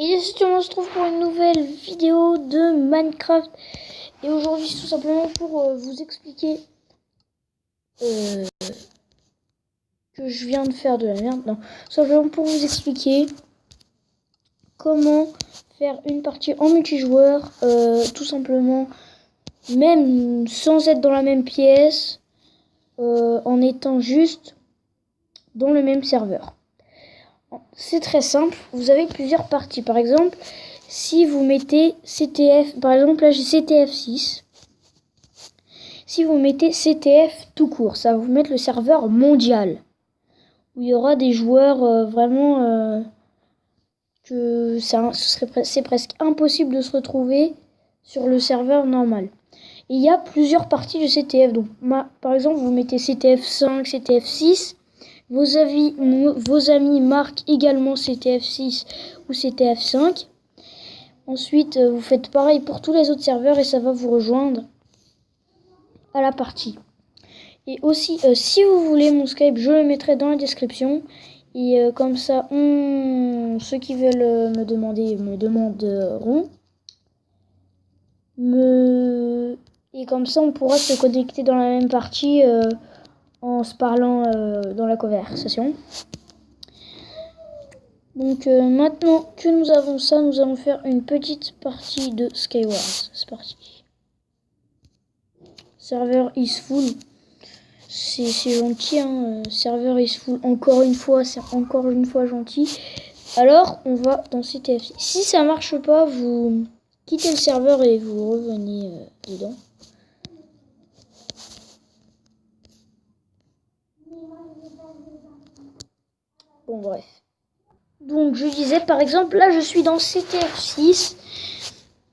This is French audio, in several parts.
Et on se retrouve pour une nouvelle vidéo de Minecraft. Et aujourd'hui, tout simplement pour vous expliquer que je viens de faire de la merde. Non, tout simplement pour vous expliquer comment faire une partie en multijoueur, tout simplement, même sans être dans la même pièce, en étant juste dans le même serveur. C'est très simple, vous avez plusieurs parties. Par exemple, si vous mettez CTF, par exemple là j'ai CTF 6. Si vous mettez CTF tout court, ça va vous mettre le serveur mondial. Où il y aura des joueurs vraiment que c'est presque impossible de se retrouver sur le serveur normal. Et il y a plusieurs parties de CTF. Donc par exemple vous mettez CTF 5, CTF 6. Vos amis marquent également CTF 6 ou CTF 5. Ensuite, vous faites pareil pour tous les autres serveurs et ça va vous rejoindre à la partie. Et aussi, si vous voulez mon Skype, je le mettrai dans la description. Et comme ça, ceux qui veulent me demander me demanderont. Et comme ça, on pourra se connecter dans la même partie en se parlant dans la conversation. Donc maintenant que nous avons ça, nous allons faire une petite partie de Skywars. C'est parti. Serveur is full. C'est gentil, hein. Serveur is full. Encore une fois, c'est encore une fois gentil. Alors, on va dans CTF. Si ça marche pas, vous quittez le serveur et vous revenez dedans. Bon, bref. Donc, je disais, par exemple, là, je suis dans CTF 6.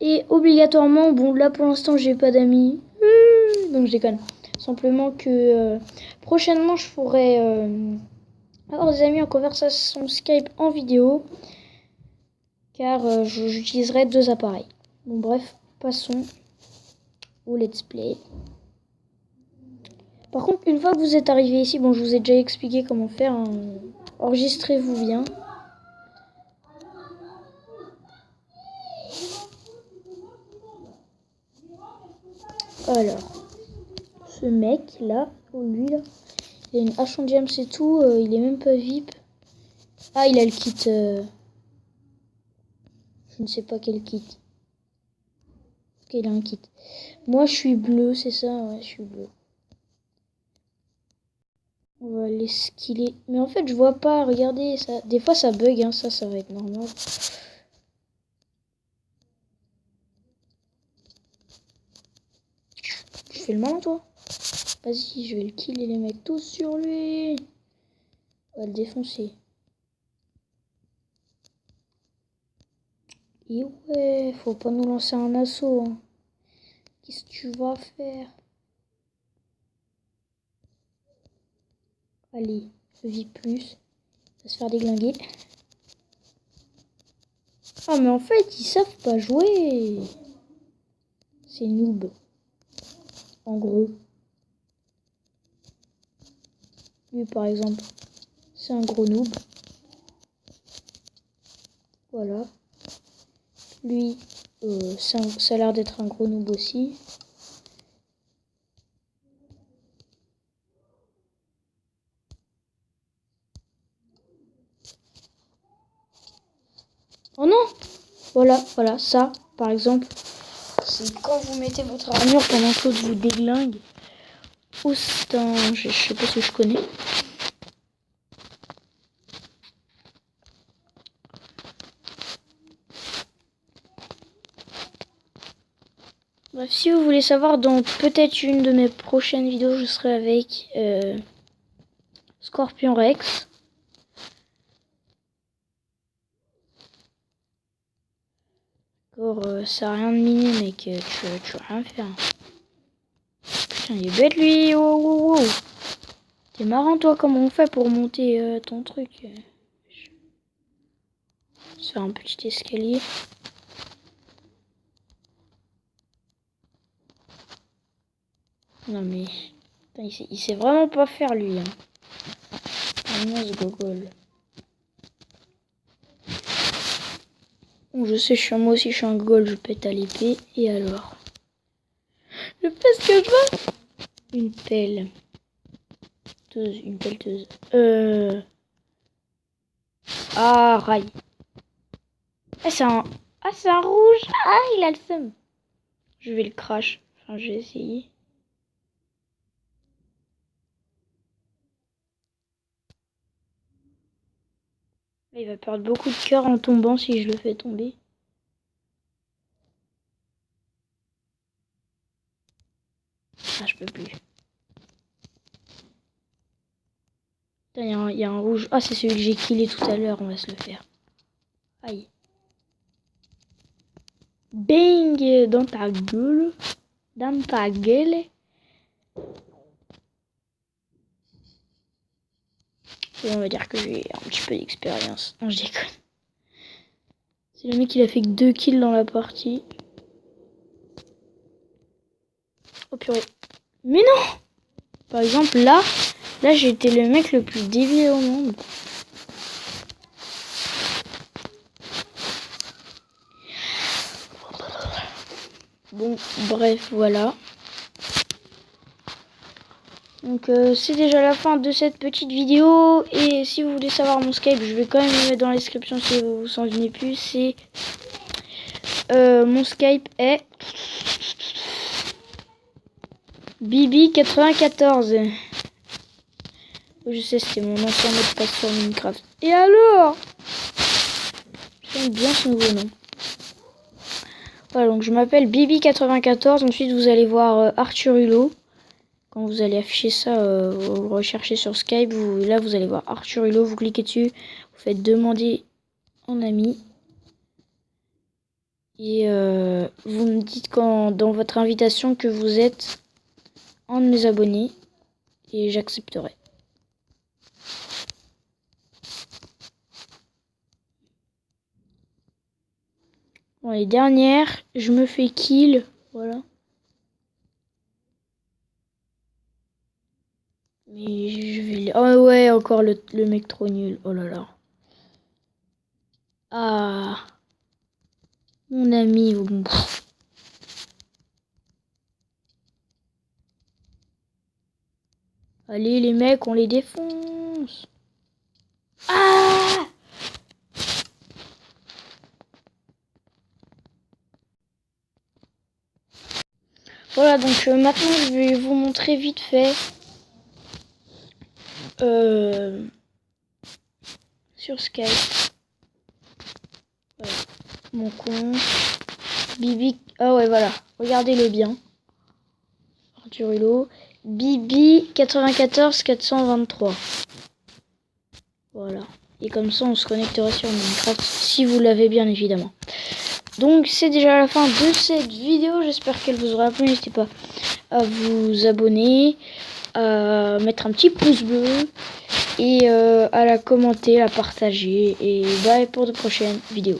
Et obligatoirement, bon, là, pour l'instant, j'ai pas d'amis. Donc, je déconne. Simplement que prochainement, je pourrais avoir des amis en conversation Skype en vidéo. Car j'utiliserai 2 appareils. Bon, bref, passons au let's play. Par contre, une fois que vous êtes arrivé ici, bon, je vous ai déjà expliqué comment faire. Hein. Enregistrez-vous bien. Alors, ce mec là, lui là, il a une hache en diamant, c'est tout. Il est même pas VIP. Ah, il a le kit. Je ne sais pas quel kit. Ok, il a un kit. Moi, je suis bleu, c'est ça? Ouais, je suis bleu. On va les skiller. Mais en fait, je vois pas. Regardez, ça. Des fois, ça bug. Hein. Ça va être normal. Tu fais le malin, toi? Vas-y, je vais le killer les mecs tous sur lui. On va le défoncer. Et ouais, faut pas nous lancer un assaut. Hein. Qu'est-ce que tu vas faire? Allez, vie plus. On va se faire déglinguer. Ah, mais en fait, ils savent pas jouer. C'est noob. En gros. Lui, par exemple, c'est un gros noob. Voilà. Lui, ça a l'air d'être un gros noob aussi. Oh non! Voilà, ça, par exemple, c'est quand vous mettez votre armure pendant que l'autre vous déglingue. Oh, c'est un... Je sais pas si je connais. Bref, si vous voulez savoir, dans peut-être une de mes prochaines vidéos, je serai avec Scorpion Rex. Encore, ça a rien de mini, mec. Tu vas rien faire. Putain, il est bête, lui. Wow, wow, wow. T'es marrant, toi, comment on fait pour monter ton truc? Se faire un petit escalier. Non, mais... Putain, il sait vraiment pas faire, lui. Hein. Vraiment, ce gogol. Bon, je sais, moi aussi, je suis un goal, je pète à l'épée. Et alors? Je fais ce que je veux. Une pelle. Une pelleteuse. Ah, rail. Ah, c'est un rouge. Ah, il a le seum. Je vais le crash. Enfin, j'ai essayé. Il va perdre beaucoup de cœur en tombant si je le fais tomber. Ah, je peux plus. Il y a un rouge. Ah, c'est celui que j'ai killé tout à l'heure. On va se le faire. Aïe. Bang dans ta gueule. Dans ta gueule. Et on va dire que j'ai un petit peu d'expérience. Non, je déconne. C'est le mec qui a fait que 2 kills dans la partie. Oh purée. Mais non! Par exemple, là j'ai été le mec le plus débile au monde. Bon, bref, voilà. Donc, c'est déjà la fin de cette petite vidéo. Et si vous voulez savoir mon Skype, je vais quand même le mettre dans la description si vous vous en souvenez plus. C'est... mon Skype est... Bibi94. Je sais, c'était mon ancien mot de passe sur Minecraft. Et alors? J'aime bien ce nouveau nom. Voilà, donc je m'appelle Bibi94. Ensuite, vous allez voir Arthur Hulot. Quand vous allez afficher ça, vous recherchez sur Skype. Là, vous allez voir Arthur Hulot. Vous cliquez dessus. Vous faites demander en ami. Et vous me dites dans votre invitation que vous êtes un de mes abonnés. Et j'accepterai. Bon, les dernières, je me fais kill. Voilà. Mais je vais... Oh ouais, encore le mec trop nul. Oh là là. Ah. Mon ami. Allez les mecs, on les défonce. Ah. Voilà, donc maintenant je vais vous montrer vite fait sur Skype. Voilà. Mon compte. Bibi. Ah ouais, voilà. Regardez-le bien. Arthur Hulot. Bibi 94 423. Voilà. Et comme ça, on se connectera sur Minecraft si vous l'avez bien évidemment. Donc c'est déjà la fin de cette vidéo. J'espère qu'elle vous aura plu. N'hésitez pas à vous abonner, à mettre un petit pouce bleu et à la commenter, à partager. Et bye pour de prochaines vidéos.